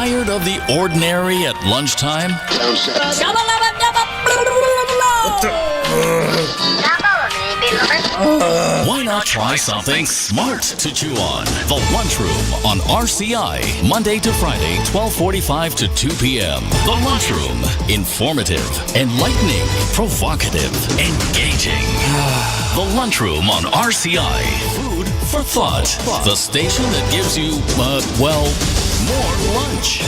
Tired of the ordinary at lunchtime? Why not try something smart to chew on? The Lunchroom on RCI, Monday to Friday, 12:45 to 2 p.m. The Lunchroom, informative, enlightening, provocative, engaging. The Lunchroom on RCI, food for thought. The station that gives you, more lunch.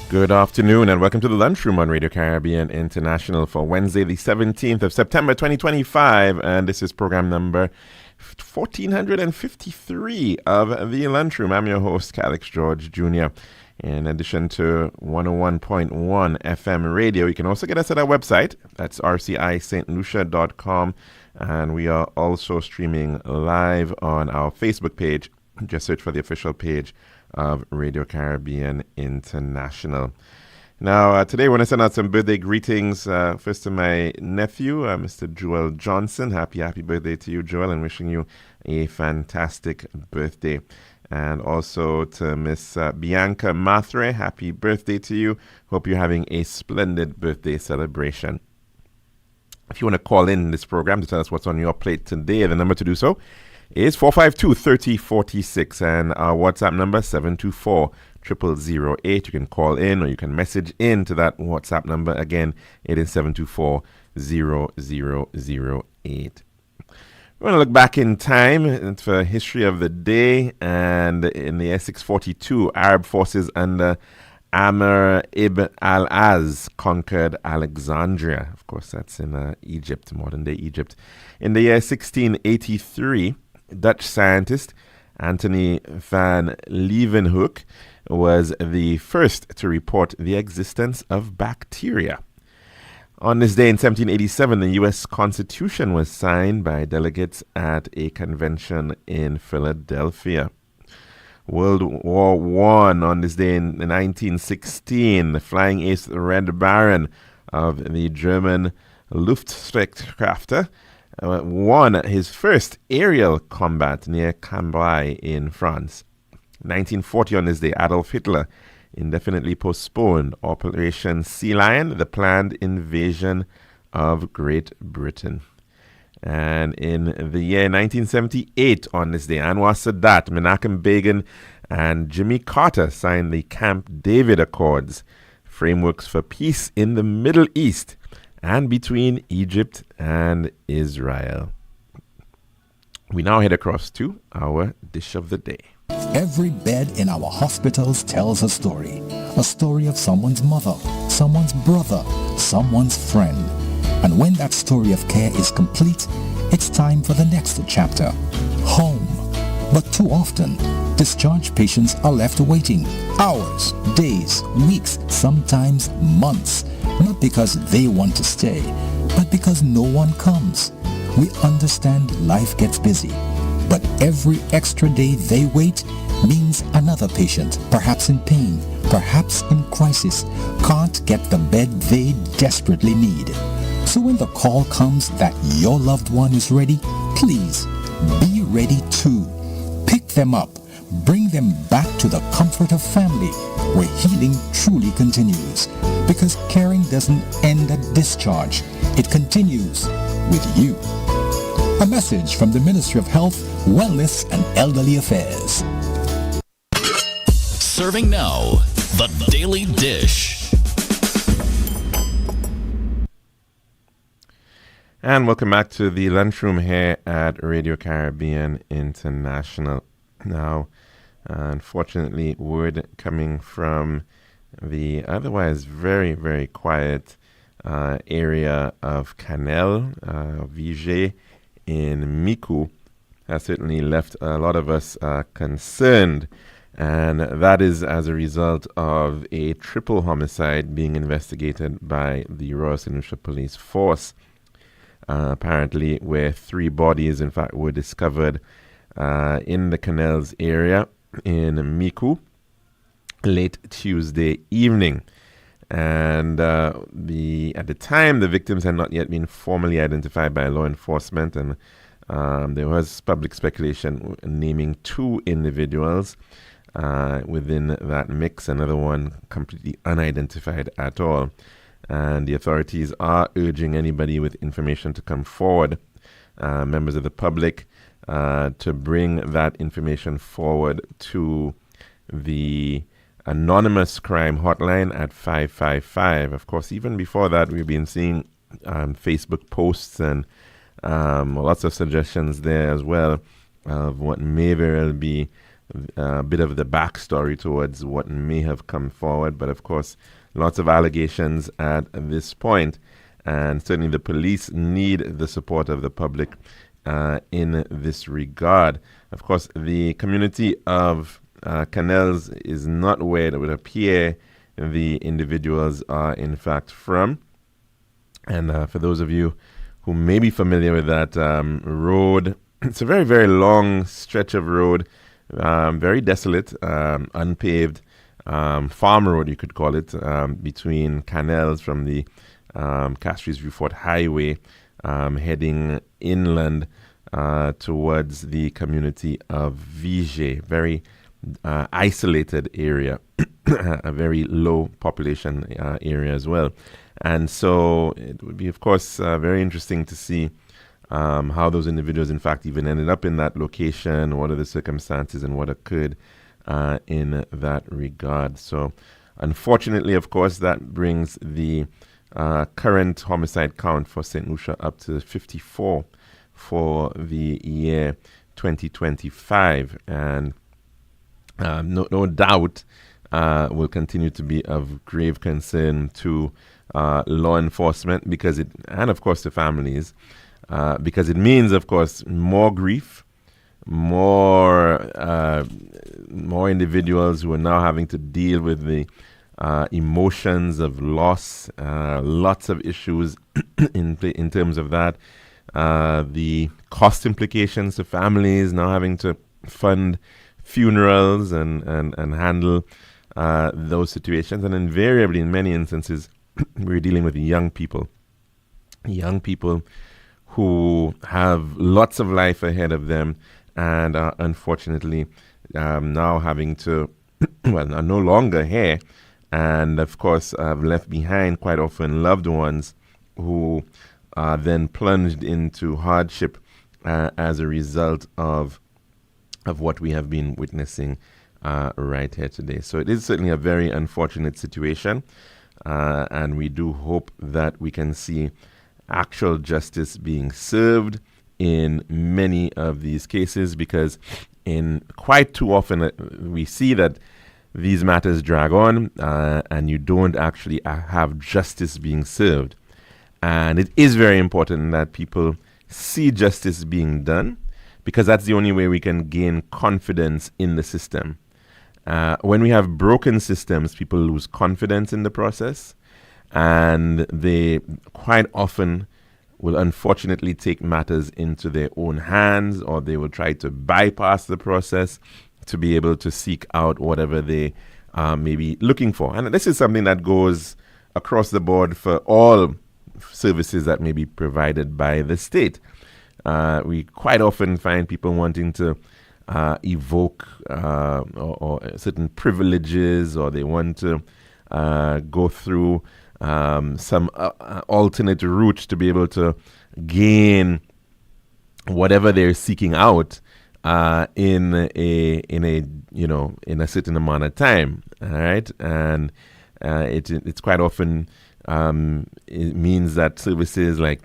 Good afternoon and welcome to the Lunchroom on Radio Caribbean International for Wednesday, the 17th of September 2025. And this is program number 1453 of the Lunchroom. I'm your host, Alex George Jr. In addition to 101.1 FM radio, you can also get us at our website. That's rcistlucia.com. And we are also streaming live on our Facebook page. Just search for the official page of Radio Caribbean International. Now, today I want to send out some birthday greetings. First to my nephew, Mr. Joel Johnson. Happy birthday to you, Joel, and wishing you a fantastic birthday. And also to Miss Bianca Mathre. Happy birthday to you. Hope you're having a splendid birthday celebration. If you want to call in this program to tell us what's on your plate today, the number to do so is 452-3046 and our WhatsApp number 724-0008. You can call in or you can message in to that WhatsApp number. Again, it is 724-0008. We're going to look back in time for history of the day, and in the year 642, Arab forces under Amr ibn al-Az conquered Alexandria. Of course, that's in Egypt, modern-day Egypt. In the year 1683, Dutch scientist Anthony van Leeuwenhoek was the first to report the existence of bacteria. On this day in 1787, the U.S. Constitution was signed by delegates at a convention in Philadelphia. World War I, on this day in 1916, the flying ace Red Baron of the German Luftstreitkräfte won his first aerial combat near Cambrai in France. 1940, on this day, Adolf Hitler indefinitely postponed Operation Sea Lion, the planned invasion of Great Britain. And in the year 1978, on this day, Anwar Sadat, Menachem Begin, and Jimmy Carter signed the Camp David Accords, frameworks for peace in the Middle East and between Egypt and Israel. We now head across to our dish of the day. Every bed in our hospitals tells a story of someone's mother, someone's brother, someone's friend. And when that story of care is complete, it's time for the next chapter, home. But too often, discharged patients are left waiting hours, days, weeks, sometimes months, not because they want to stay, but because no one comes. We understand life gets busy, but every extra day they wait means another patient, perhaps in pain, perhaps in crisis, can't get the bed they desperately need. So when the call comes that your loved one is ready, please be ready too. Pick them up, bring them back to the comfort of family, where healing truly continues. Because caring doesn't end at discharge, it continues with you. A message from the Ministry of Health, Wellness and Elderly Affairs. Serving now, the Daily Dish. And welcome back to the Lunchroom here at Radio Caribbean International. Now, unfortunately, word coming from the otherwise very, very quiet area of Canel, Viger in Micoud, has certainly left a lot of us concerned. And that is as a result of a triple homicide being investigated by the Royal St. Lucia Police Force. Apparently, where 3 bodies, in fact, were discovered in the canals area in Micoud late Tuesday evening. And at the time, the victims had not yet been formally identified by law enforcement, and there was public speculation naming 2 individuals within that mix, another one completely unidentified at all. And the authorities are urging anybody with information to come forward, members of the public, to bring that information forward to the anonymous crime hotline at 555. Of course, even before that, we've been seeing Facebook posts and lots of suggestions there as well of what may very well be a bit of the backstory towards what may have come forward. But of course, lots of allegations at this point, and certainly the police need the support of the public in this regard. Of course, the community of Canals is not where it would appear the individuals are in fact from. And for those of you who may be familiar with that road, it's a very, very long stretch of road, very desolate, unpaved farm road, you could call it, between Canals from the Castries View Fort Highway, heading inland towards the community of Viger. Very isolated area, a very low population area as well. And so it would be, of course, very interesting to see how those individuals, in fact, even ended up in that location, what are the circumstances and what occurred in that regard. So unfortunately, of course, that brings the current homicide count for St. Lucia up to 54 for the year 2025. And no doubt will continue to be of grave concern to law enforcement and of course the families, because it means, of course, more grief, more individuals who are now having to deal with the emotions of loss, lots of issues in terms of that, the cost implications to families now having to fund funerals and handle those situations. And invariably, in many instances, we're dealing with young people who have lots of life ahead of them and are unfortunately now having to, are no longer here, and of course have left behind quite often loved ones who are then plunged into hardship as a result of what we have been witnessing right here today. So it is certainly a very unfortunate situation, and we do hope that we can see actual justice being served in many of these cases, because in quite too often we see that these matters drag on and you don't actually have justice being served. And it is very important that people see justice being done, because that's the only way we can gain confidence in the system. When we have broken systems, people lose confidence in the process, and they quite often will unfortunately take matters into their own hands, or they will try to bypass the process to be able to seek out whatever they may be looking for. And this is something that goes across the board for all services that may be provided by the state. We quite often find people wanting to evoke or certain privileges, or they want to go through some alternate route to be able to gain whatever they're seeking out in a certain amount of time. All right, and it's quite often it means that services like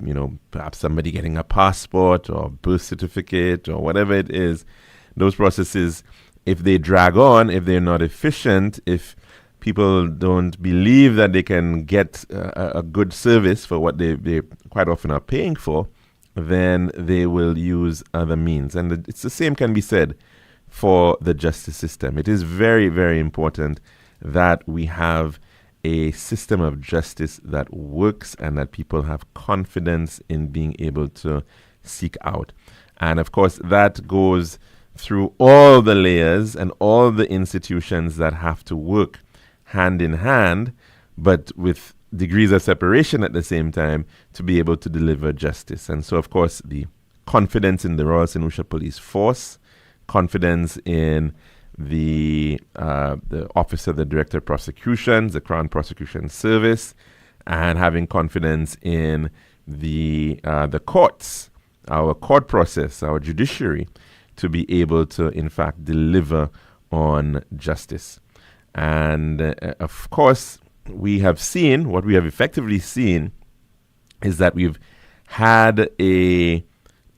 perhaps somebody getting a passport or birth certificate or whatever it is, those processes, if they drag on, if they're not efficient, if people don't believe that they can get a good service for what they quite often are paying for, then they will use other means. And it's the same can be said for the justice system. It is very, very important that we have a system of justice that works and that people have confidence in being able to seek out. And of course, that goes through all the layers and all the institutions that have to work hand in hand but with degrees of separation at the same time to be able to deliver justice. And so, of course, the confidence in the Royal St. Lucia Police Force, confidence in the Office of the Director of Prosecutions, the Crown Prosecution Service, and having confidence in the courts, our court process, our judiciary, to be able to, in fact, deliver on justice. And of course, we have seen, what we have effectively seen is that we've had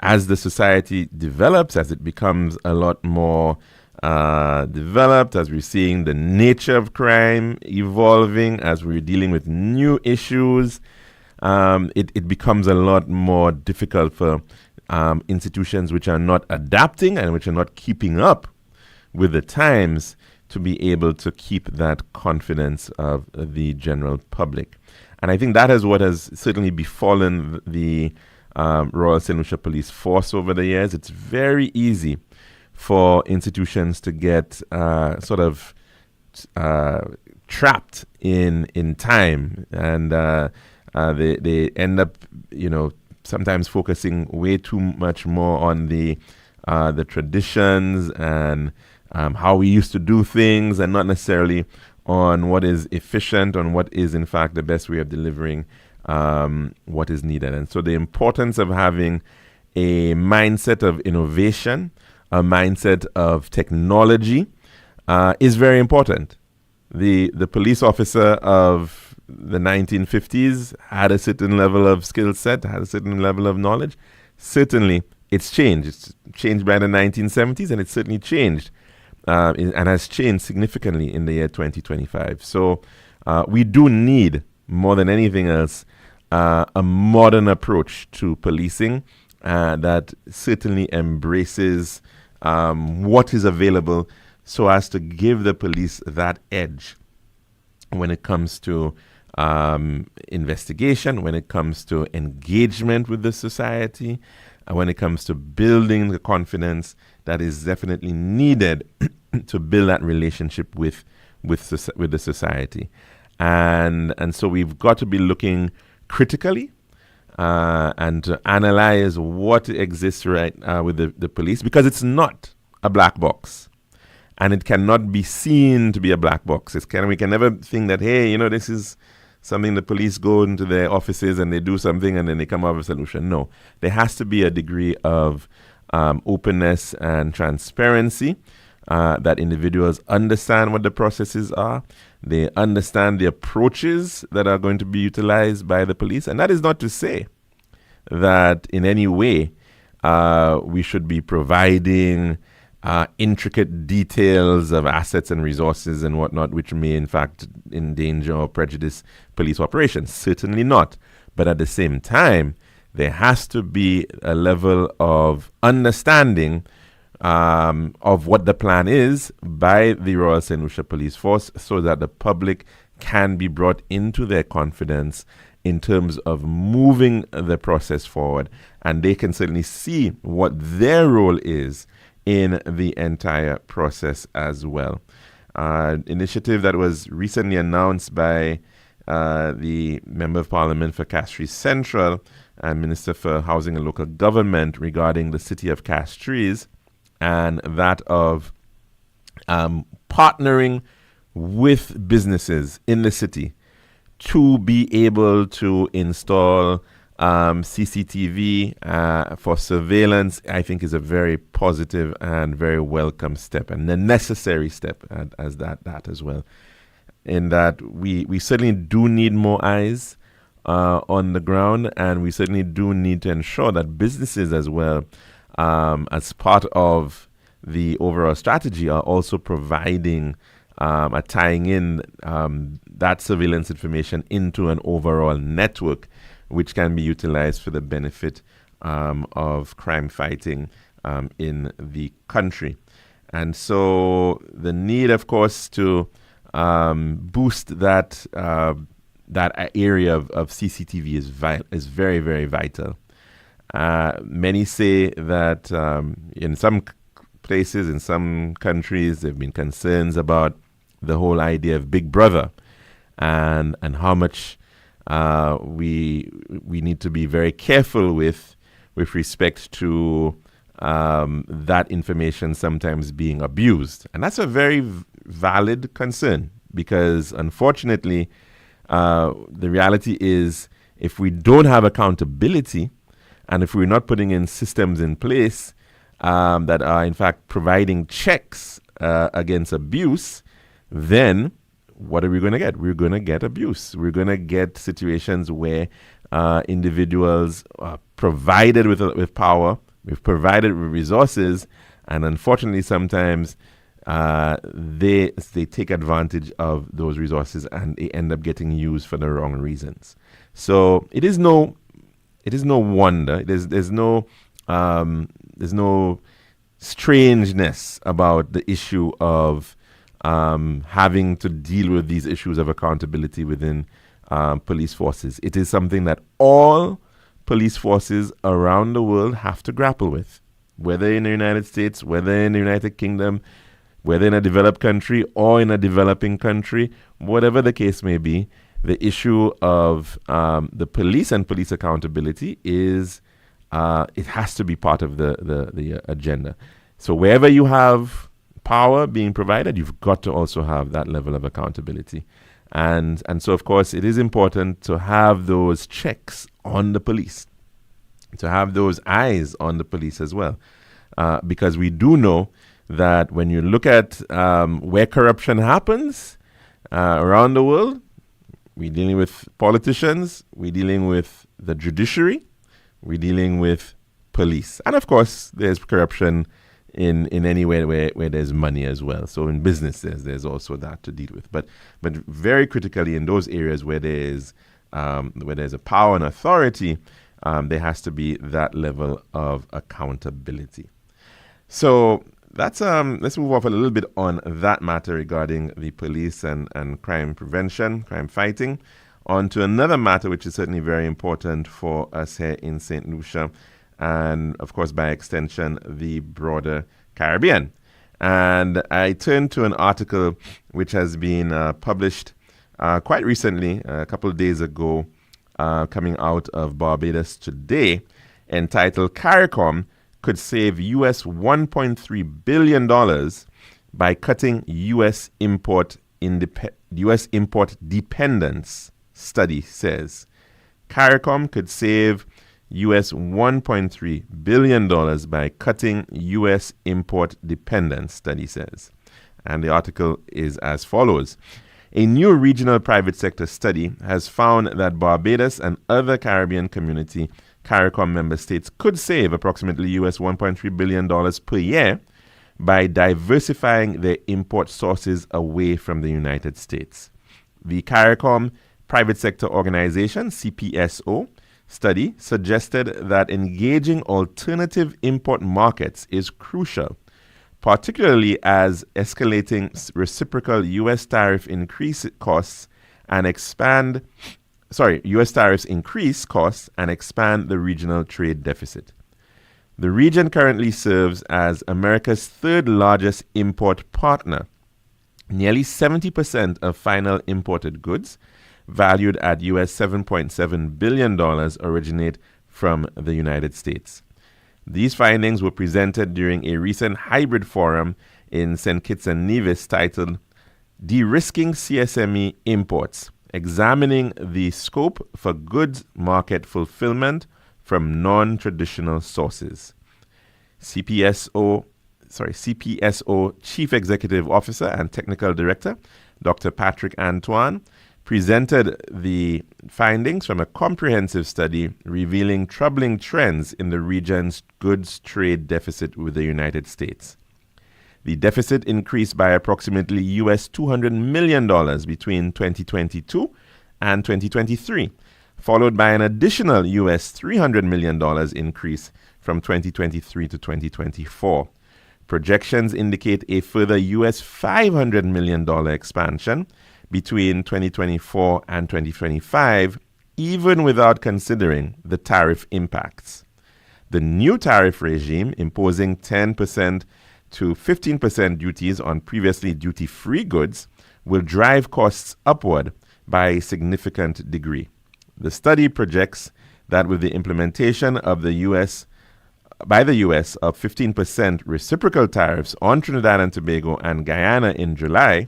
as the society develops, as it becomes a lot more developed, as we're seeing the nature of crime evolving, as we're dealing with new issues, it becomes a lot more difficult for institutions which are not adapting and which are not keeping up with the times to be able to keep that confidence of the general public. And I think that is what has certainly befallen the Royal St. Lucia Police Force over the years. It's very easy for institutions to get trapped in time, and they end up, sometimes focusing way too much more on the traditions and how we used to do things, and not necessarily on what is efficient, on what is in fact the best way of delivering what is needed. And so the importance of having a mindset of innovation, a mindset of technology is very important. The police officer of the 1950s had a certain level of skill set, had a certain level of knowledge. Certainly, it's changed. It's changed by the 1970s, and it's certainly changed and has changed significantly in the year 2025. So we do need, more than anything else, a modern approach to policing that certainly embraces what is available, so as to give the police that edge when it comes to investigation, when it comes to engagement with the society, when it comes to building the confidence that is definitely needed to build that relationship with the society. And so we've got to be looking critically and to analyze what exists right with the police, because it's not a black box. And it cannot be seen to be a black box. We can never think that, hey, this is something the police go into their offices and they do something and then they come up with a solution. No, there has to be a degree of openness and transparency, that individuals understand what the processes are. They understand the approaches that are going to be utilized by the police. And that is not to say that in any way we should be providing intricate details of assets and resources and whatnot, which may in fact endanger or prejudice police operations. Certainly not. But at the same time, there has to be a level of understanding of what the plan is by the Royal St. Lucia Police Force, so that the public can be brought into their confidence in terms of moving the process forward, and they can certainly see what their role is in the entire process as well. Initiative that was recently announced by the Member of Parliament for Castries Central and Minister for Housing and Local Government regarding the city of Castries, and that of partnering with businesses in the city to be able to install CCTV for surveillance, I think is a very positive and very welcome step, and a necessary step as that as well. In that we certainly do need more eyes on the ground, and we certainly do need to ensure that businesses as well, as part of the overall strategy, are also providing tying in that surveillance information into an overall network, which can be utilized for the benefit of crime fighting in the country. And so the need, of course, to boost that area of CCTV is very, very vital. Many say that in some places, in some countries, there have been concerns about the whole idea of Big Brother, and how much we need to be very careful with respect to that information sometimes being abused. And that's a very valid concern, because unfortunately, the reality is, if we don't have accountability, and if we're not putting in systems in place that are in fact providing checks against abuse, then what are we going to get? We're going to get abuse. We're going to get situations where individuals are provided with power, we've provided with resources, and unfortunately sometimes they take advantage of those resources and they end up getting used for the wrong reasons. So it is no wonder. There's no strangeness about the issue of having to deal with these issues of accountability within police forces. It is something that all police forces around the world have to grapple with, whether in the United States, whether in the United Kingdom, whether in a developed country or in a developing country, whatever the case may be. The issue of the police and police accountability is it has to be part of the agenda. So wherever you have power being provided, you've got to also have that level of accountability. And so, of course, it is important to have those checks on the police, to have those eyes on the police as well. Because we do know that when you look at where corruption happens around the world, we're dealing with politicians, we're dealing with the judiciary, we're dealing with police. And of course, there's corruption in anywhere where there's money as well. So in business, there's also that to deal with. But very critically, in those areas where there's a power and authority, there has to be that level of accountability. So let's move off a little bit on that matter regarding the police and crime prevention, crime fighting, on to another matter which is certainly very important for us here in St. Lucia, and of course by extension the broader Caribbean. And I turned to an article which has been published quite recently, a couple of days ago, coming out of Barbados Today, entitled "CARICOM could save US $1.3 billion by cutting US import dependence," study says. CARICOM could save US $1.3 billion by cutting US import dependence, study says. And the article is as follows. A new regional private sector study has found that Barbados and other Caribbean community CARICOM member states could save approximately US $1.3 billion per year by diversifying their import sources away from the United States. The CARICOM Private Sector Organization, CPSO, study suggested that engaging alternative import markets is crucial, particularly as escalating reciprocal U.S. tariff increase costs and U.S. tariffs increase costs and expand the regional trade deficit. The region currently serves as America's third largest import partner. Nearly 70% of final imported goods, valued at US $7.7 billion, originate from the United States. These findings were presented during a recent hybrid forum in St. Kitts and Nevis titled "De-risking CSME Imports, Examining the Scope for Goods Market Fulfillment from Non-Traditional Sources." CPSO Chief Executive Officer and Technical Director, Dr. Patrick Antoine, presented the findings from a comprehensive study revealing troubling trends in the region's goods trade deficit with the United States. The deficit increased by approximately US $200 million between 2022 and 2023, followed by an additional US $300 million increase from 2023 to 2024. Projections indicate a further US $500 million expansion between 2024 and 2025, even without considering the tariff impacts. The new tariff regime, imposing 10% to 15% duties on previously duty-free goods, will drive costs upward by a significant degree. The study projects that with the implementation of the U.S. by the U.S. of 15% reciprocal tariffs on Trinidad and Tobago and Guyana in July,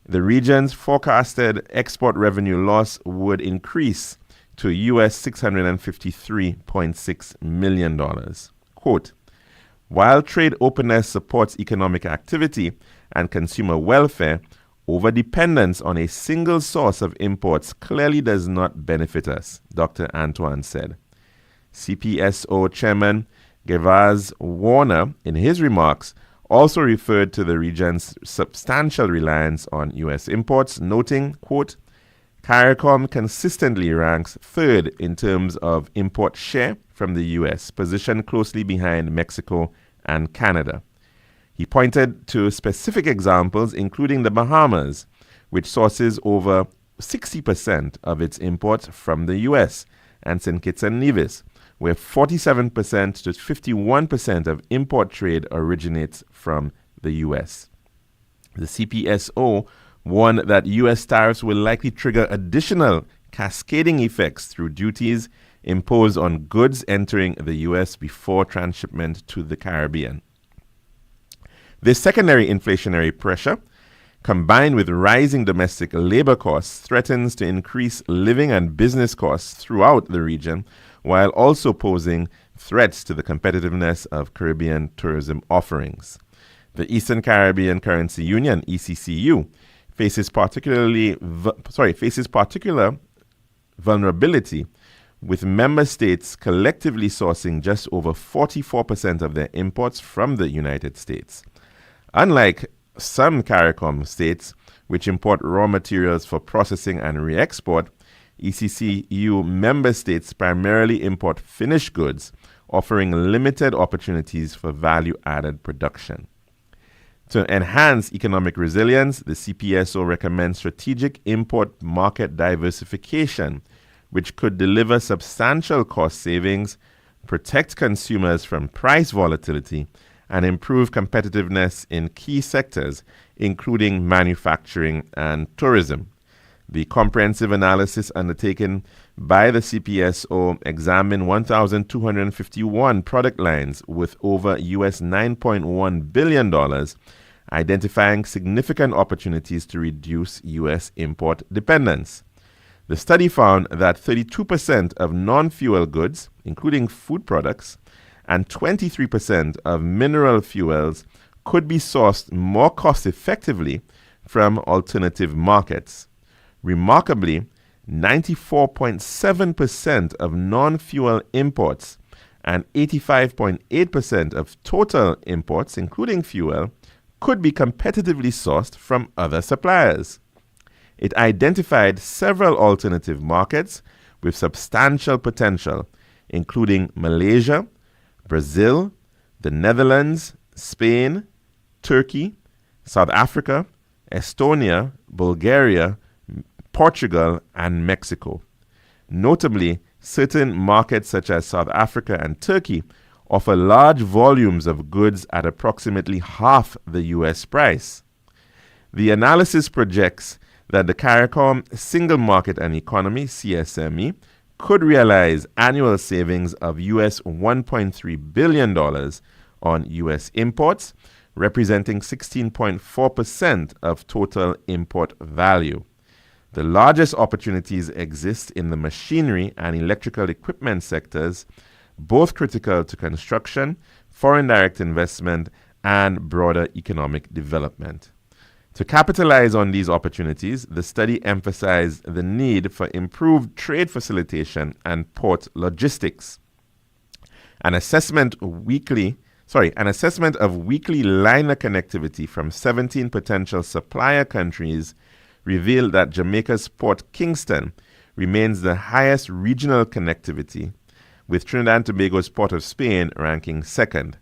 the region's forecasted export revenue loss would increase to US $653.6 million. Quote, while trade openness supports economic activity and consumer welfare, overdependence on a single source of imports clearly does not benefit us, Dr. Antoine said. CPSO Chairman Gervase Warner, in his remarks, also referred to the region's substantial reliance on U.S. imports, noting, quote, CARICOM consistently ranks third in terms of import share from the U.S., positioned closely behind Mexico and Canada. He pointed to specific examples, including the Bahamas, which sources over 60% of its imports from the U.S., and St. Kitts and Nevis, where 47% to 51% of import trade originates from the U.S. The CPSO warned that U.S. tariffs will likely trigger additional cascading effects through duties imposed on goods entering the U.S. before transshipment to the Caribbean. This secondary inflationary pressure, combined with rising domestic labor costs, threatens to increase living and business costs throughout the region, while also posing threats to the competitiveness of Caribbean tourism offerings. The Eastern Caribbean Currency Union, ECCU, faces particular vulnerability, with member states collectively sourcing just over 44% of their imports from the United States. Unlike some CARICOM states, which import raw materials for processing and re-export, ECCU member states primarily import finished goods, offering limited opportunities for value-added production. To enhance economic resilience, the CPSO recommends strategic import market diversification, which could deliver substantial cost savings, protect consumers from price volatility, and improve competitiveness in key sectors, including manufacturing and tourism. The comprehensive analysis undertaken by the CPSO examined 1,251 product lines with over US $9.1 billion, identifying significant opportunities to reduce U.S. import dependence. The study found that 32% of non-fuel goods, including food products, and 23% of mineral fuels could be sourced more cost-effectively from alternative markets. Remarkably, 94.7% of non-fuel imports and 85.8% of total imports, including fuel, could be competitively sourced from other suppliers. It identified several alternative markets with substantial potential, including Malaysia, Brazil, the Netherlands, Spain, Turkey, South Africa, Estonia, Bulgaria, Portugal, and Mexico. Notably, certain markets such as South Africa and Turkey offer large volumes of goods at approximately half the U.S. price. The analysis projects that the CARICOM Single Market and Economy, CSME, could realize annual savings of US $1.3 billion on U.S. imports, representing 16.4% of total import value. The largest opportunities exist in the machinery and electrical equipment sectors, both critical to construction, foreign direct investment, and broader economic development. To capitalize on these opportunities, the study emphasized the need for improved trade facilitation and port logistics. An assessment of weekly liner connectivity from 17 potential supplier countries revealed that Jamaica's Port Kingston remains the highest regional connectivity, with Trinidad and Tobago's Port of Spain ranking second.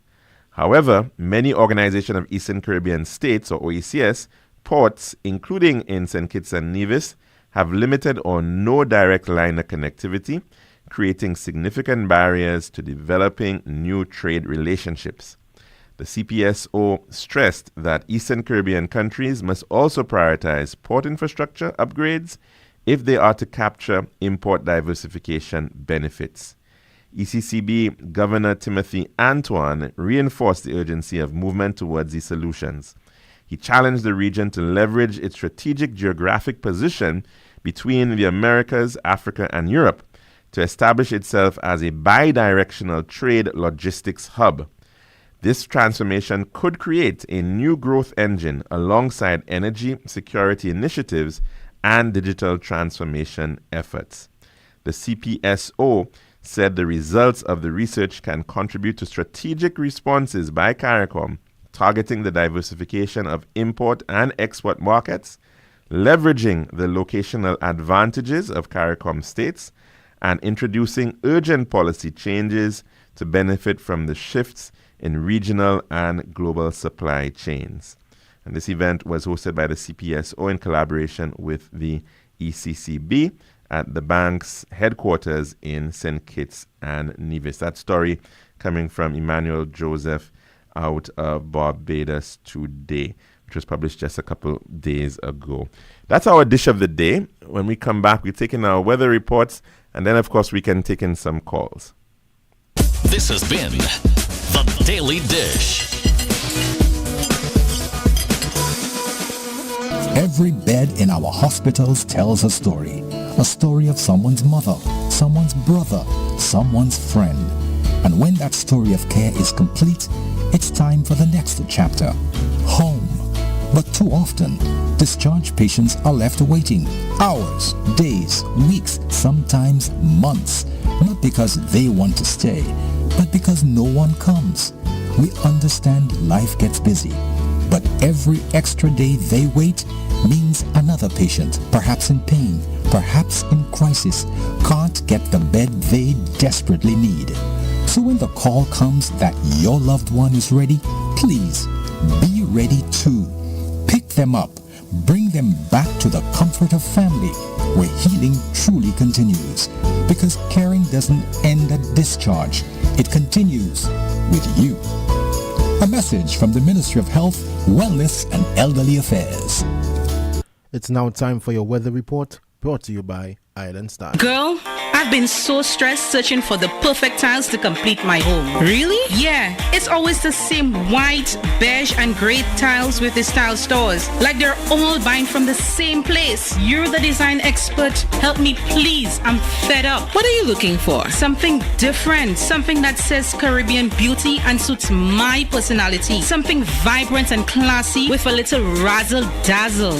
However, many Organization of Eastern Caribbean States, or OECS, ports, including in St. Kitts and Nevis, have limited or no direct liner connectivity, creating significant barriers to developing new trade relationships. The CPSO stressed that Eastern Caribbean countries must also prioritize port infrastructure upgrades, if they are to capture import diversification benefits. ECCB Governor Timothy Antoine reinforced the urgency of movement towards these solutions. He challenged the region to leverage its strategic geographic position between the Americas, Africa, and Europe to establish itself as a bi-directional trade logistics hub. This transformation could create a new growth engine alongside energy security initiatives and digital transformation efforts. The CPSO said the results of the research can contribute to strategic responses by CARICOM targeting the diversification of import and export markets, leveraging the locational advantages of CARICOM states, and introducing urgent policy changes to benefit from the shifts in regional and global supply chains. And this event was hosted by the CPSO in collaboration with the ECCB at the bank's headquarters in St. Kitts and Nevis. That story coming from Emmanuel Joseph out of Barbados today, which was published just a couple days ago. That's our dish of the day. When we come back, we're taking our weather reports, and then, of course, we can take in some calls. This has been The Daily Dish. Every bed in our hospitals tells a story of someone's mother, someone's brother, someone's friend. And when that story of care is complete, it's time for the next chapter, home. But too often, discharged patients are left waiting hours, days, weeks, sometimes months, not because they want to stay, but because no one comes. We understand life gets busy, but every extra day they wait means another patient, perhaps in pain, perhaps in crisis, can't get the bed they desperately need. So when the call comes that your loved one is ready, please be ready too. Pick them up, bring them back to the comfort of family, where healing truly continues. Because caring doesn't end at discharge, it continues with you. A message from the Ministry of Health, Wellness and Elderly Affairs. It's now time for your weather report, brought to you by Island Style. Girl, I've been so stressed searching for the perfect tiles to complete my home. Really? Yeah, it's always the same white, beige, and gray tiles with the style stores. Like they're all buying from the same place. You're the design expert. Help me, please. I'm fed up. What are you looking for? Something different. Something that says Caribbean beauty and suits my personality. Something vibrant and classy with a little razzle dazzle.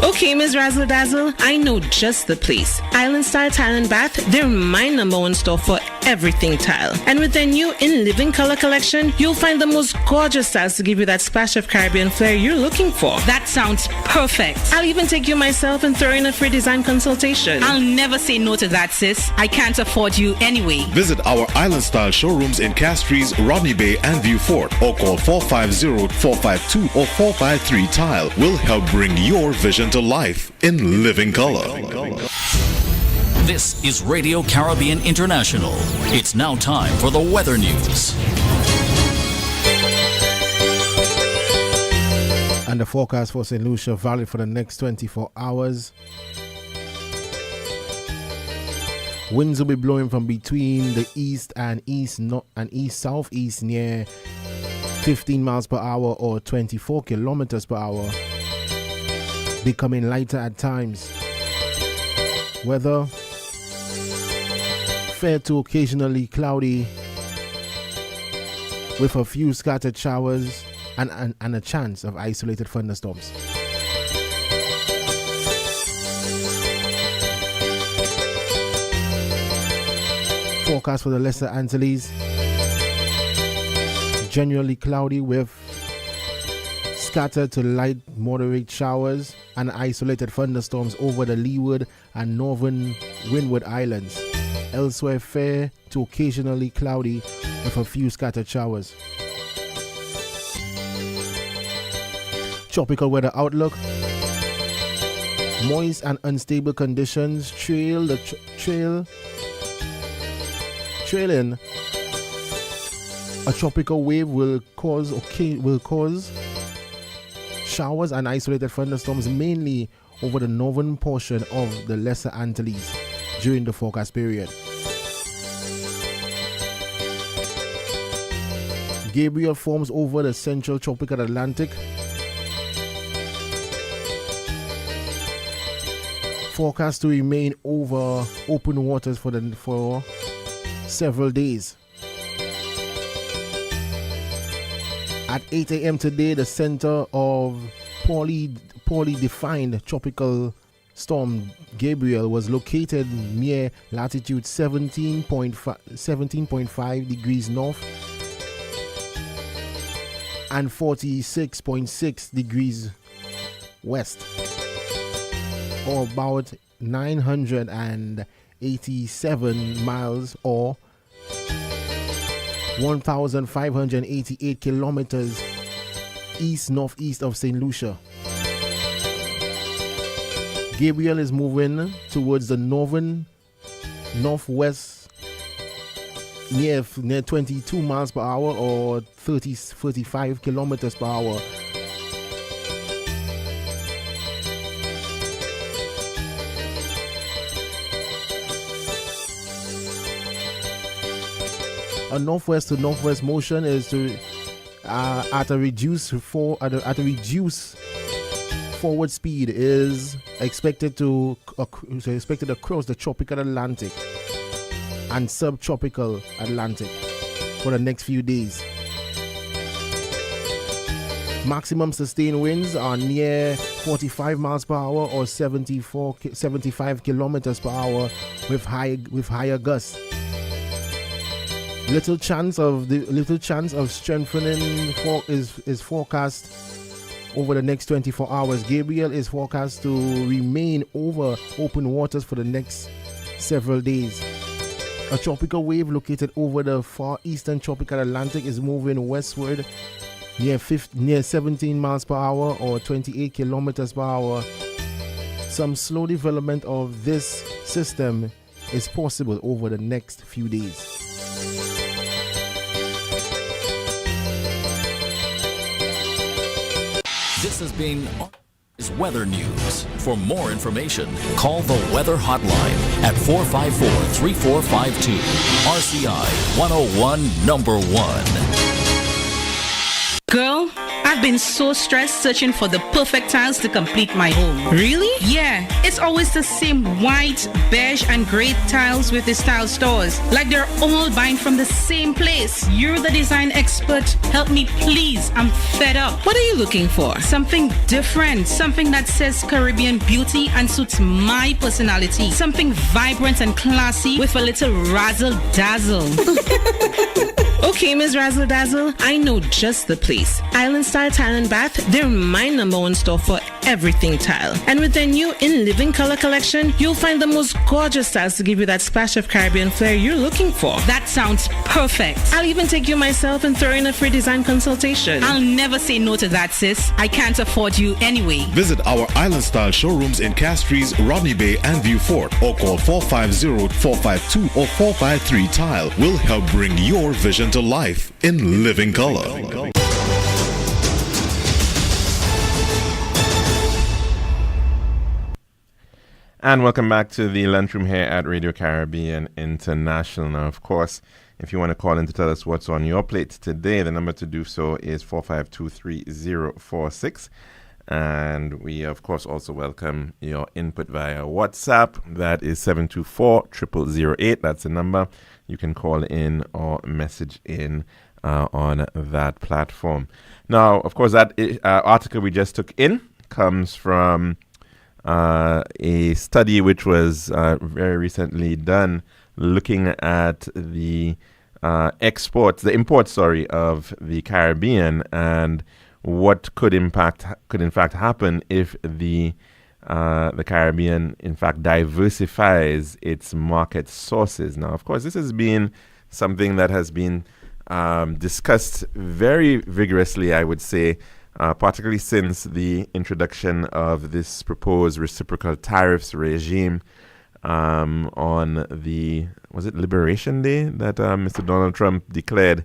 Okay, Ms. Razzle Dazzle, I know just the place. Island Style Tile and Bath, they're my number one store for everything tile. And with their new In Living Color collection, you'll find the most gorgeous styles to give you that splash of Caribbean flair you're looking for. That sounds perfect. I'll even take you myself and throw in a free design consultation. I'll never say no to that, sis. I can't afford you anyway. Visit our Island Style showrooms in Castries, Rodney Bay, and View Fort, or call 450-452 or 453 Tile. We'll help bring your vision to life in living color. This is Radio Caribbean International. It's now time for the weather news. And the forecast for St. Lucia Valley for the next 24 hours. Winds will be blowing from between the east and east-southeast near 15 miles per hour or 24 kilometers per hour. Becoming lighter at times. Weather fair to occasionally cloudy with a few scattered showers and a chance of isolated thunderstorms. Forecast for the Lesser Antilles. Generally cloudy with scattered to light moderate showers and isolated thunderstorms over the Leeward and northern Windward Islands. Elsewhere, fair to occasionally cloudy with a few scattered showers. Tropical weather outlook. Moist and unstable conditions trailing a tropical wave will cause showers and isolated thunderstorms mainly over the northern portion of the Lesser Antilles during the forecast period. Gabriel forms over the central tropical Atlantic. Forecast to remain over open waters for several days. At 8 a.m. today, the center of poorly defined tropical storm Gabriel was located near latitude 17.5 degrees north and 46.6 degrees west, or about 987 miles or 1,588 kilometers east-northeast of St. Lucia. Gabriel is moving towards the northwest near 22 miles per hour or 35 kilometers per hour. A northwest to northwest motion is at a reduced forward speed is expected across the tropical Atlantic and subtropical Atlantic for the next few days. Maximum sustained winds are near 45 miles per hour or 75 kilometers per hour with higher gusts. Little chance of strengthening is forecast over the next 24 hours. Gabriel is forecast to remain over open waters for the next several days. A tropical wave located over the far eastern tropical Atlantic is moving westward near 17 miles per hour or 28 kilometers per hour. Some slow development of this system is possible over the next few days. This has been Weather News. For more information, call the Weather Hotline at 454-3452. RCI 101 number 1. Girl, I've been so stressed searching for the perfect tiles to complete my home. Really? Yeah, it's always the same white, beige, and gray tiles with these tile stores. Like they're all buying from the same place. You're the design expert. Help me, please. I'm fed up. What are you looking for? Something different. Something that says Caribbean beauty and suits my personality. Something vibrant and classy with a little razzle dazzle. Okay, Ms. Razzle Dazzle, I know just the place. Island Style Tile and Bath, they're my #1 store for everything tile. And with their new In Living Color collection, you'll find the most gorgeous tiles to give you that splash of Caribbean flair you're looking for. That sounds perfect. I'll even take you myself and throw in a free design consultation. I'll never say no to that, sis. I can't afford you anyway. Visit our Island Style showrooms in Castries, Rodney Bay, and View Fort, or call 450-452 or 453 Tile. We'll help bring your vision to life in living color. And welcome back to the Lunchroom here at Radio Caribbean International. Now, of course, if you want to call in to tell us what's on your plate today, the number to do so is 452-3046. And we, of course, also welcome your input via WhatsApp. That is 724-0008. That's the number. You can call in or message in on that platform. Now, of course, that article we just took in comes from a study which was very recently done looking at the imports of the Caribbean and what could in fact happen if the Caribbean in fact diversifies its market sources. Now, of course, this has been something that has been discussed very vigorously, I would say, particularly since the introduction of this proposed reciprocal tariffs regime on was it Liberation Day that Mr. Donald Trump declared,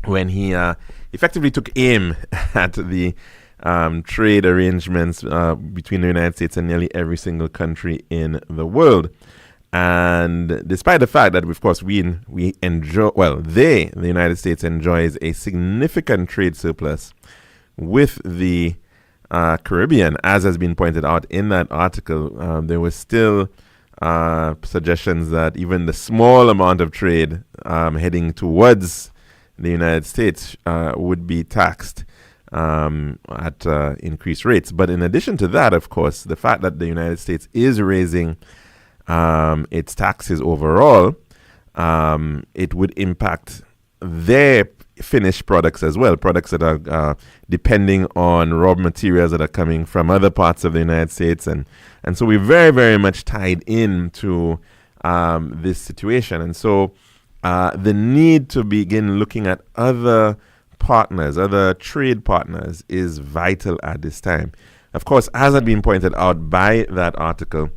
when he effectively took aim at the trade arrangements between the United States and nearly every single country in the world. And despite the fact that, of course, the United States enjoys a significant trade surplus with the Caribbean, as has been pointed out in that article, there was still suggestions that even the small amount of trade heading towards the United States would be taxed at increased rates. But in addition to that, of course, the fact that the United States is raising its taxes overall, it would impact their finished products as well, products that are depending on raw materials that are coming from other parts of the United States. And so we're very, very much tied into this situation. And so the need to begin looking at other partners, other trade partners, is vital at this time. Of course, as had been pointed out by that article,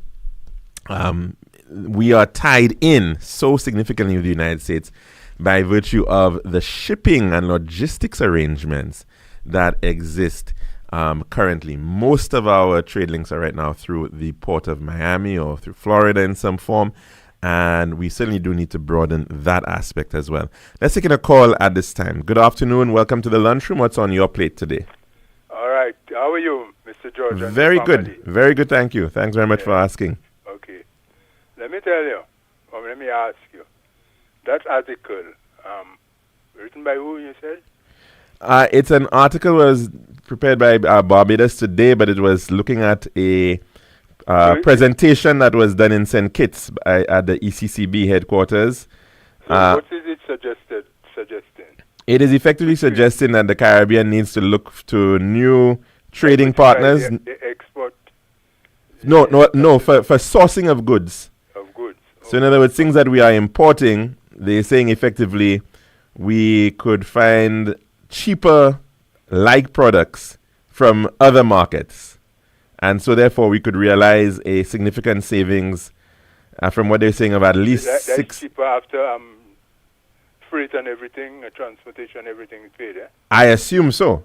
we are tied in so significantly with the United States by virtue of the shipping and logistics arrangements that exist currently. Most of our trade links are right now through the port of Miami or through Florida in some form, and we certainly do need to broaden that aspect as well. Let's take in a call at this time. Good afternoon. Welcome to the Lunchroom. What's on your plate today? All right. How are you, Mr. George? Very good. Very good. Thank you. Thanks very much for asking. Okay. Let me tell you, or let me ask you, that article, written by who, you said? It's an article was prepared by Barbados Today, but it was looking at a presentation that was done in St. Kitts at the ECCB headquarters. So what is it suggesting? It is effectively suggesting that the Caribbean needs to look to new trading partners. The export? No, for sourcing of goods. Of goods. So in other words, things that we are importing, they're saying effectively we could find cheaper like products from other markets. And so therefore we could realize a significant savings from what they're saying of at least that's cheaper after freight and everything, transportation, everything is paid, eh? I assume so.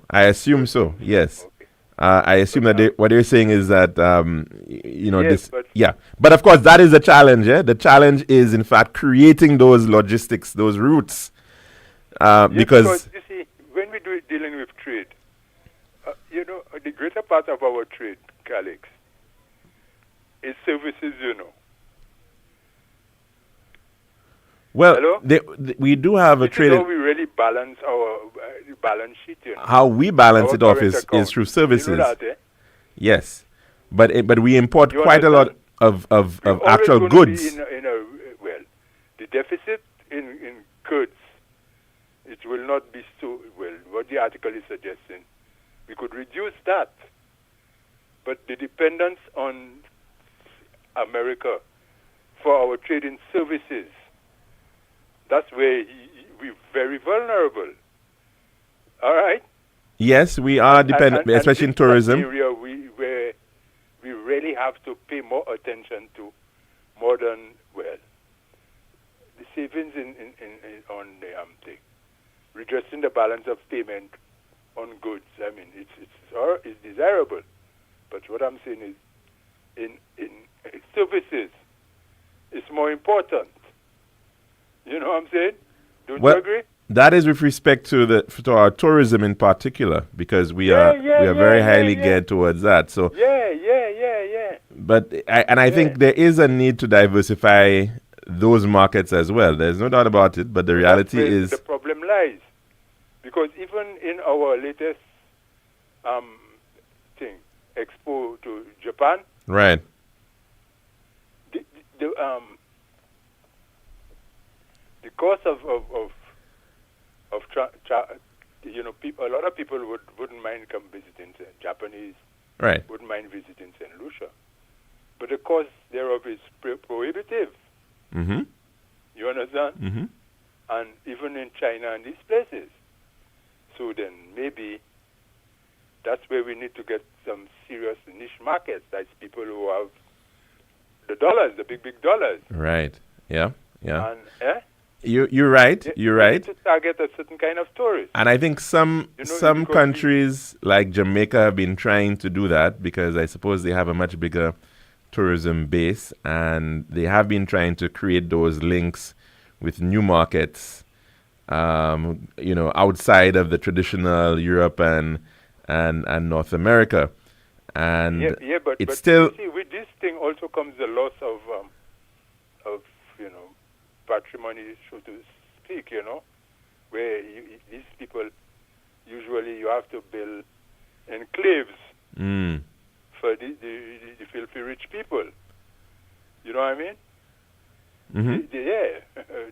Yes. Okay. I assume that what they're saying is that, yes, But of course, that is the challenge. The challenge is, in fact, creating those logistics, those routes. Because you see, when we do dealing with trade, the greater part of our trade, colleagues, is services, Well, we do have a trade. How we really balance our balance sheet. How we balance our it off is account. through services. You know that, eh? Yes, but we import quite a lot of actual goods. The deficit in goods, it will not be so well. What the article is suggesting, we could reduce that, but the dependence on America for our trade in services. That's where we're very vulnerable. All right? Yes, we are dependent, especially in tourism. Area where we really have to pay more attention to more than, the savings on the thing. Redressing the balance of payment on goods. I mean, it's desirable. But what I'm saying is, in services, it's more important. You know what I'm saying? Don't you agree? That is with respect to our tourism in particular, because we are very highly geared towards that. So yeah. But I think there is a need to diversify those markets as well. There's no doubt about it. But the reality is the problem lies, because even in our latest expo to Japan, right. The cost of people, a lot of people wouldn't mind come visiting Japanese, right? Wouldn't mind visiting St. Lucia, but the cost thereof is prohibitive. Mm-hmm. You understand? Mm-hmm. And even in China and these places. So then maybe that's where we need to get some serious niche markets. That's people who have the dollars, the big dollars. Right. Yeah. And You're right. You're right. To target a certain kind of tourist. And I think some countries like Jamaica have been trying to do that because I suppose they have a much bigger tourism base, and they have been trying to create those links with new markets, outside of the traditional Europe and North America. And but still, you see, with this thing also comes the loss of patrimony, so to speak. Where these people usually you have to build enclaves for the filthy rich people. You know what I mean? Mm-hmm.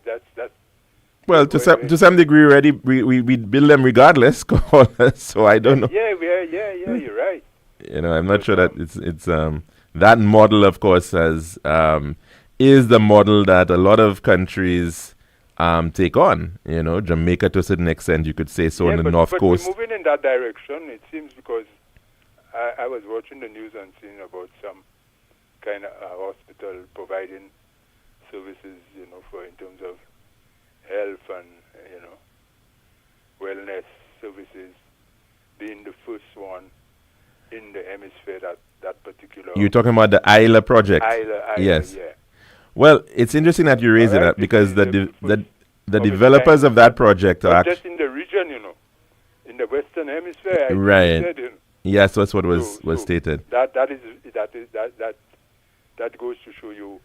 That's. Well, to some degree, already we build them regardless. So I don't know. Yeah, you're right. I'm not sure that it's that model, of course, is the model that a lot of countries take on. Jamaica to a certain extent, you could say so, on the North Coast. We're moving in that direction, it seems, because I was watching the news and seeing about some kind of hospital providing services, for in terms of health and, wellness services, being the first one in the hemisphere that particular. You're talking about the Isla project? Isla, yes. Yeah. Well, it's interesting that you're raising that because the developers of that project are just in the region, in the Western Hemisphere. Right. Yes, that's what was stated. That goes to show you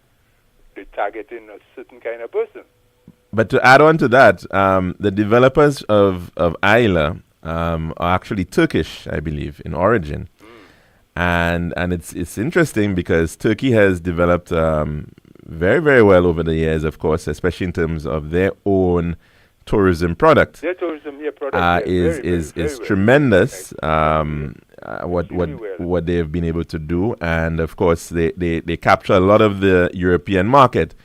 the targeting a certain kind of person. But to add on to that, the developers of Isla are actually Turkish, I believe, in origin. And it's interesting because Turkey has developed very, very well over the years, of course, especially in terms of their own tourism product. Their tourism product is tremendous. What they've been able to do, and of course they capture a lot of the European market,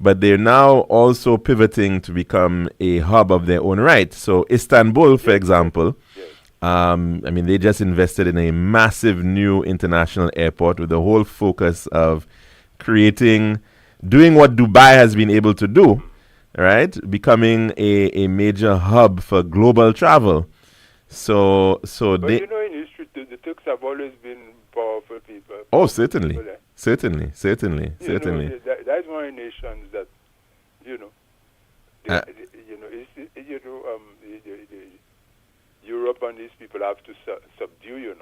but they're now also pivoting to become a hub of their own right. So Istanbul, for example. They just invested in a massive new international airport with the whole focus of doing what Dubai has been able to do, right? Becoming a major hub for global travel. But in history, the Turks have always been powerful people. Oh, certainly. Certainly. That's one of the nations that, Europe and these people have to subdue,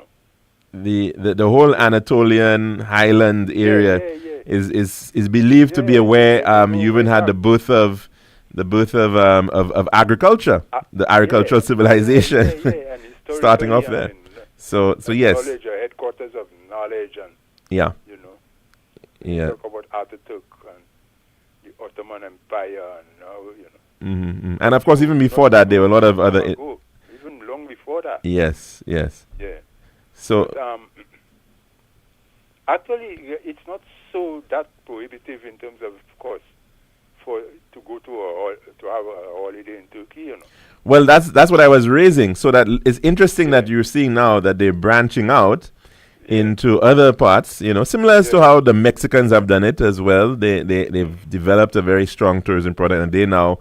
The whole Anatolian highland area is believed to be where you even had the birth of agriculture, the agricultural civilization, and starting off there. So yes, knowledge, headquarters of knowledge, and talk about Ataturk and the Ottoman Empire, and and of course, even before that, there were a lot of other. Even long before that. Yes. Yeah. So but, actually, it's not so that prohibitive in terms of course, to go to have a holiday in Turkey. Well, that's what I was raising. So that it's interesting that you're seeing now that they're branching out into other parts. Similar to how the Mexicans have done it as well. They've developed a very strong tourism product, and they're now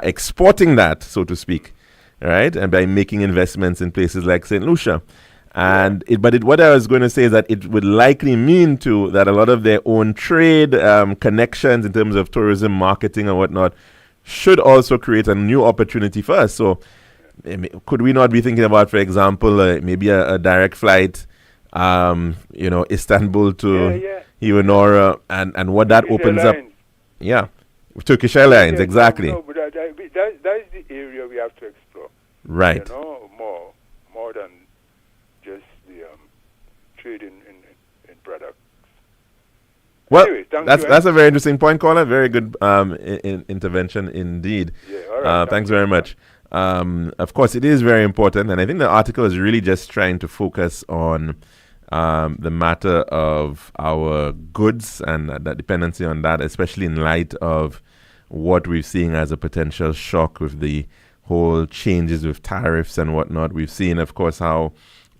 exporting that, so to speak. Right, and by making investments in places like St. Lucia. What I was going to say is that it would likely mean too that a lot of their own trade connections in terms of tourism marketing and whatnot should also create a new opportunity for us. So could we not be thinking about, for example, maybe a direct flight, Istanbul to Ionora, and what that opens Airlines. Up? Yeah, Turkish Airlines, exactly. No, but that is the area we have to explore. Right. More than just the trade in products. Well, anyway, that's a very interesting point, Colin. Very good intervention indeed. Yeah, all right. Thanks very much. Of course, it is very important, and I think the article is really just trying to focus on the matter of our goods and the dependency on that, especially in light of what we're seeing as a potential shock with the whole changes with tariffs and whatnot. We've seen, of course, how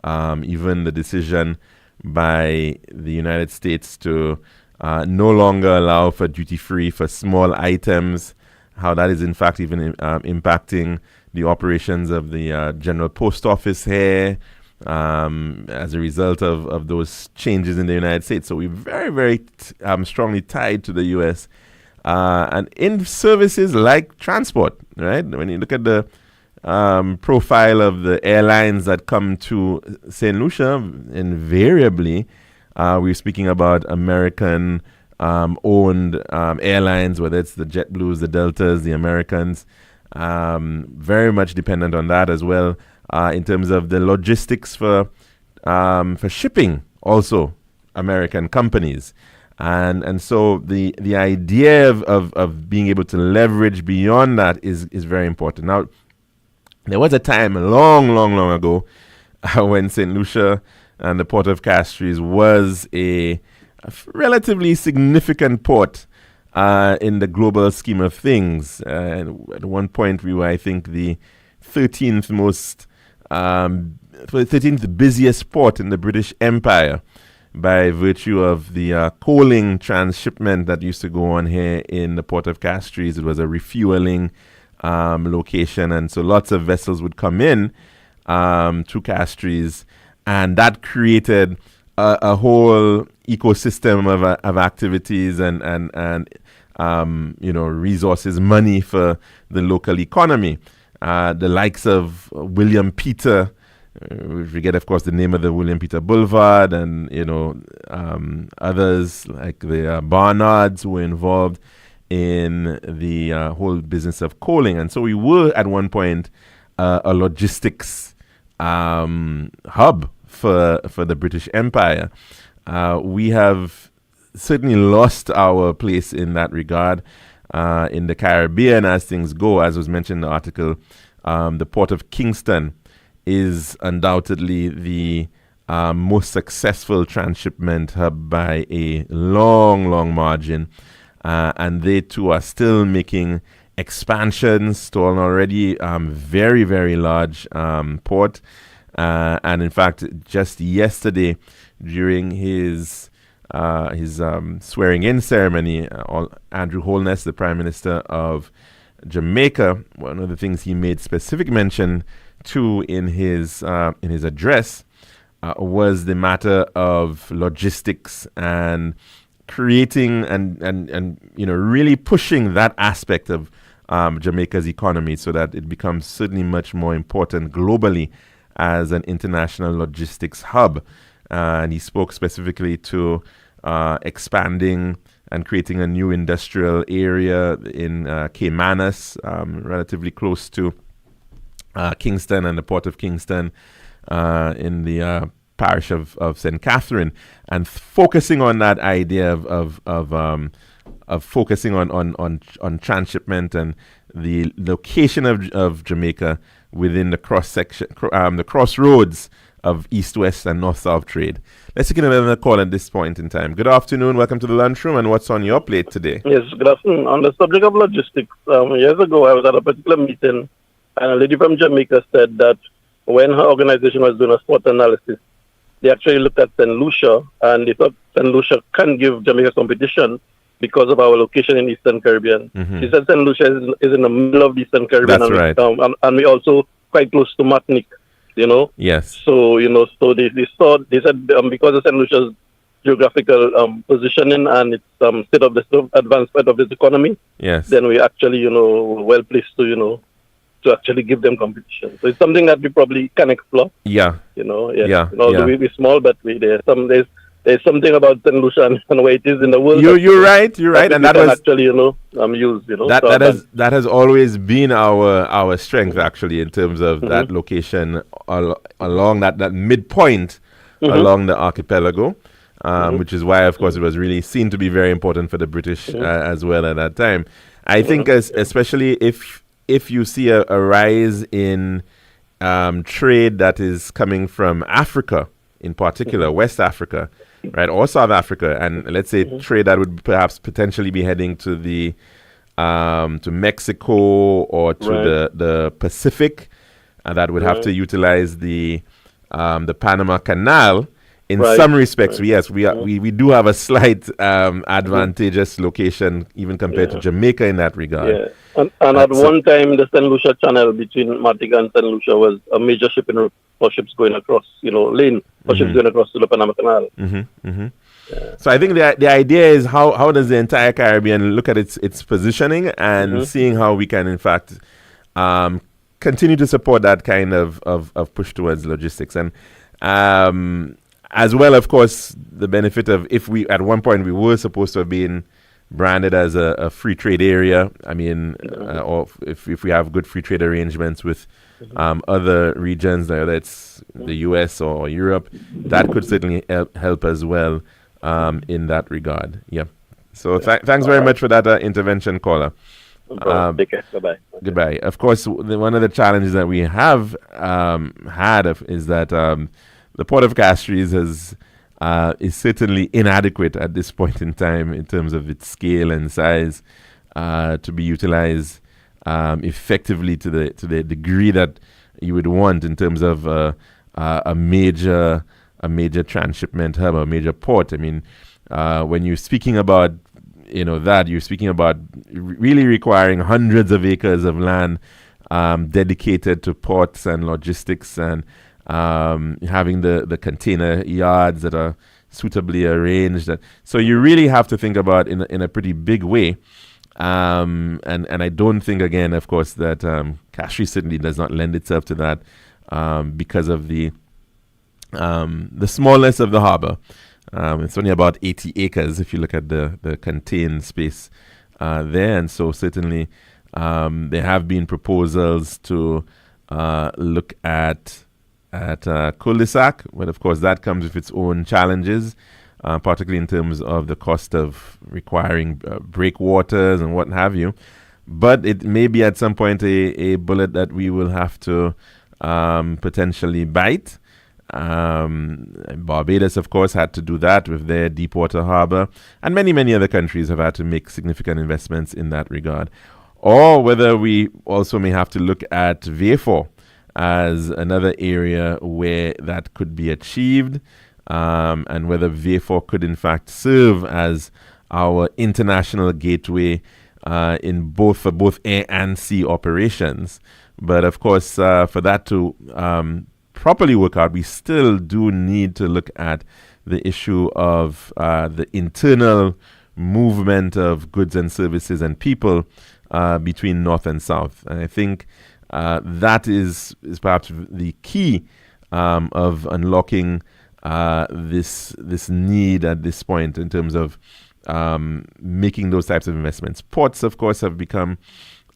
even the decision by the United States to no longer allow for duty-free for small items how that is in fact even impacting the operations of the General Post Office here as a result of those changes in the United States. So we're very, very strongly tied to the U.S. And in services like transport, right? When you look at the profile of the airlines that come to St. Lucia, invariably, we're speaking about American owned airlines, whether it's the JetBlues, the Deltas, the Americans, very much dependent on that as well. In terms of the logistics for shipping, also American companies, and so the idea of being able to leverage beyond that is very important. Now, there was a time long ago when St. Lucia and the Port of Castries was a relatively significant port in the global scheme of things. At one point, we were, I think, the 13th busiest port in the British Empire, by virtue of the coaling transshipment that used to go on here in the Port of Castries. It was a refueling location, and so lots of vessels would come in to Castries, and that created a whole ecosystem of activities and resources, money for the local economy. The likes of William Peter, we forget, of course, the name of the William Peter Boulevard, and others like the Barnards who were involved in the whole business of coaling. And so we were at one point a logistics hub for the British Empire. We have certainly lost our place in that regard. In the Caribbean, as things go, as was mentioned in the article, the Port of Kingston is undoubtedly the most successful transshipment hub by a long margin. And they too are still making expansions to an already very, very large port. And in fact, just yesterday, during his swearing-in ceremony, Andrew Holness, the Prime Minister of Jamaica, one of the things he made specific mention to in his address was the matter of logistics and creating and really pushing that aspect of Jamaica's economy so that it becomes certainly much more important globally as an international logistics hub. And he spoke specifically to expanding and creating a new industrial area in Caymanas, relatively close to Kingston and the Port of Kingston, in the parish of St. Catherine, and focusing on that idea of focusing on transshipment and the location of Jamaica within the crossroads of east-west and north-south trade. Let's take another call at this point in time. Good afternoon. Welcome to the lunchroom. And what's on your plate today? Yes, good afternoon. On the subject of logistics, years ago I was at a particular meeting, and a lady from Jamaica said that when her organization was doing a SWOT analysis, they actually looked at St. Lucia, and they thought St. Lucia can give Jamaica competition because of our location in Eastern Caribbean. Mm-hmm. She said St. Lucia is in the middle of the Eastern Caribbean. That's right. And we also quite close to Martinique, Yes. So, so they said because of St. Lucia's geographical positioning and its state of the advancement of its economy, yes, then we actually, well placed to actually give them competition. So it's something that we probably can explore. Yeah. We're small, but there's something about St. Lucia and where it is in the world. You're right, and that was actually used. That has always been our strength, actually, in terms of that location along that midpoint along the archipelago, which is why, of course, it was really seen to be very important for the British as well at that time. I think, especially if you see a rise in trade that is coming from Africa, in particular, West Africa, right, or South Africa, and let's say trade that would perhaps potentially be heading to the to Mexico or to the Pacific, and that would have to utilize the Panama Canal. in Right. some respects, Right. yes, we do have a slight advantageous location even compared to Jamaica in that regard. Yeah. And at one time, the St. Lucia Channel between Martinique and St. Lucia was a major shipping route for ships going across, lane for ships going across to the Panama Canal. So I think the idea is how does the entire Caribbean look at its positioning and seeing how we can in fact continue to support that kind of push towards logistics, and as well, of course, the benefit of if we at one point we were supposed to have been branded as a free trade area. I mean, or if we have good free trade arrangements with other regions, whether it's the US or Europe, that could certainly help as well in that regard. Yeah. So thanks very much for that intervention, caller. Take care. Bye-bye. Goodbye. Of course, one of the challenges that we have had is that the Port of Castries is certainly inadequate at this point in time in terms of its scale and size to be utilized effectively to the degree that you would want in terms of a major transshipment hub, a major port. I mean, when you're speaking about that, you're speaking about really requiring hundreds of acres of land dedicated to ports and logistics, and having the container yards that are suitably arranged. So you really have to think about in a pretty big way. And I don't think, again, of course, that Castries certainly does not lend itself to that because of the smallness of the harbor. It's only about 80 acres if you look at the contained space there. And so certainly there have been proposals to look at cul-de-sac, but of course that comes with its own challenges, particularly in terms of the cost of requiring breakwaters and what have you. But it may be at some point a bullet that we will have to potentially bite. Barbados, of course, had to do that with their deepwater harbor, and many other countries have had to make significant investments in that regard. Or whether we also may have to look at VA4 as another area where that could be achieved, and whether VA4 could in fact serve as our international gateway for both air and sea operations. But of course, for that to properly work out, we still do need to look at the issue of the internal movement of goods and services and people between north and south. And I think that is perhaps the key of unlocking this need at this point in terms of making those types of investments. Ports, of course, have become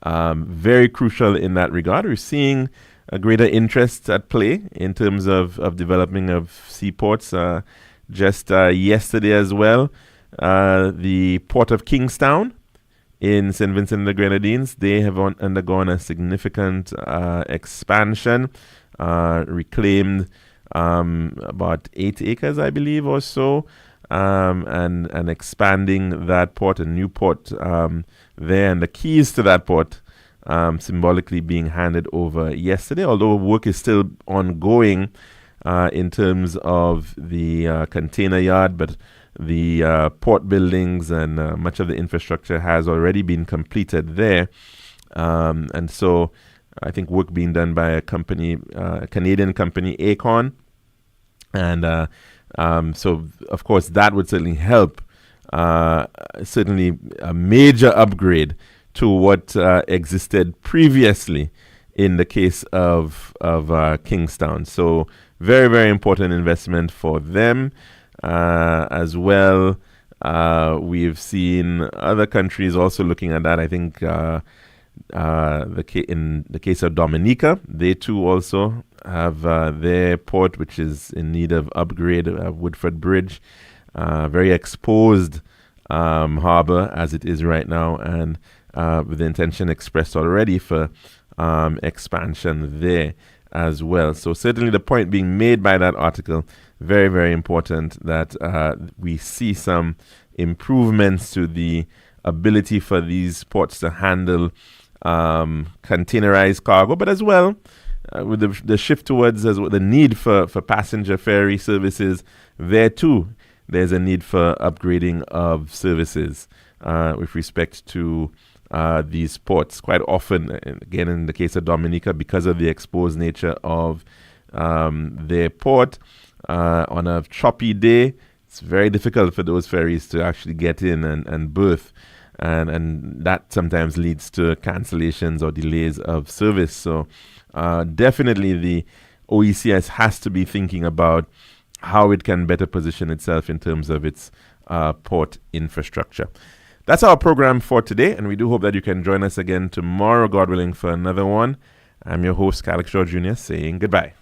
very crucial in that regard. We're seeing a greater interest at play in terms of developing of seaports. Just yesterday as well, the Port of Kingstown in St. Vincent and the Grenadines, they have undergone a significant expansion, reclaimed about 8 acres, I believe, or so, and expanding that port, a new port there, and the keys to that port symbolically being handed over yesterday, although work is still ongoing in terms of the container yard, but the port buildings and much of the infrastructure has already been completed there. And so I think work being done by a company, a Canadian company, Aecon. And so, of course, that would certainly help, certainly a major upgrade to what existed previously in the case of Kingstown. So very, very important investment for them. As well, we've seen other countries also looking at that. I think in the case of Dominica, they too also have their port, which is in need of upgrade, Woodford Bridge, very exposed harbor as it is right now, and with the intention expressed already for expansion there as well. So certainly the point being made by that article, very, very important that we see some improvements to the ability for these ports to handle containerized cargo, but as well with the shift towards the need for passenger ferry services, there too, there's a need for upgrading of services with respect to these ports. Quite often, again in the case of Dominica, because of the exposed nature of their port, on a choppy day, it's very difficult for those ferries to actually get in and berth. And that sometimes leads to cancellations or delays of service. So definitely the OECS has to be thinking about how it can better position itself in terms of its port infrastructure. That's our program for today, and we do hope that you can join us again tomorrow, God willing, for another one. I'm your host, Calix Shaw Jr., saying goodbye.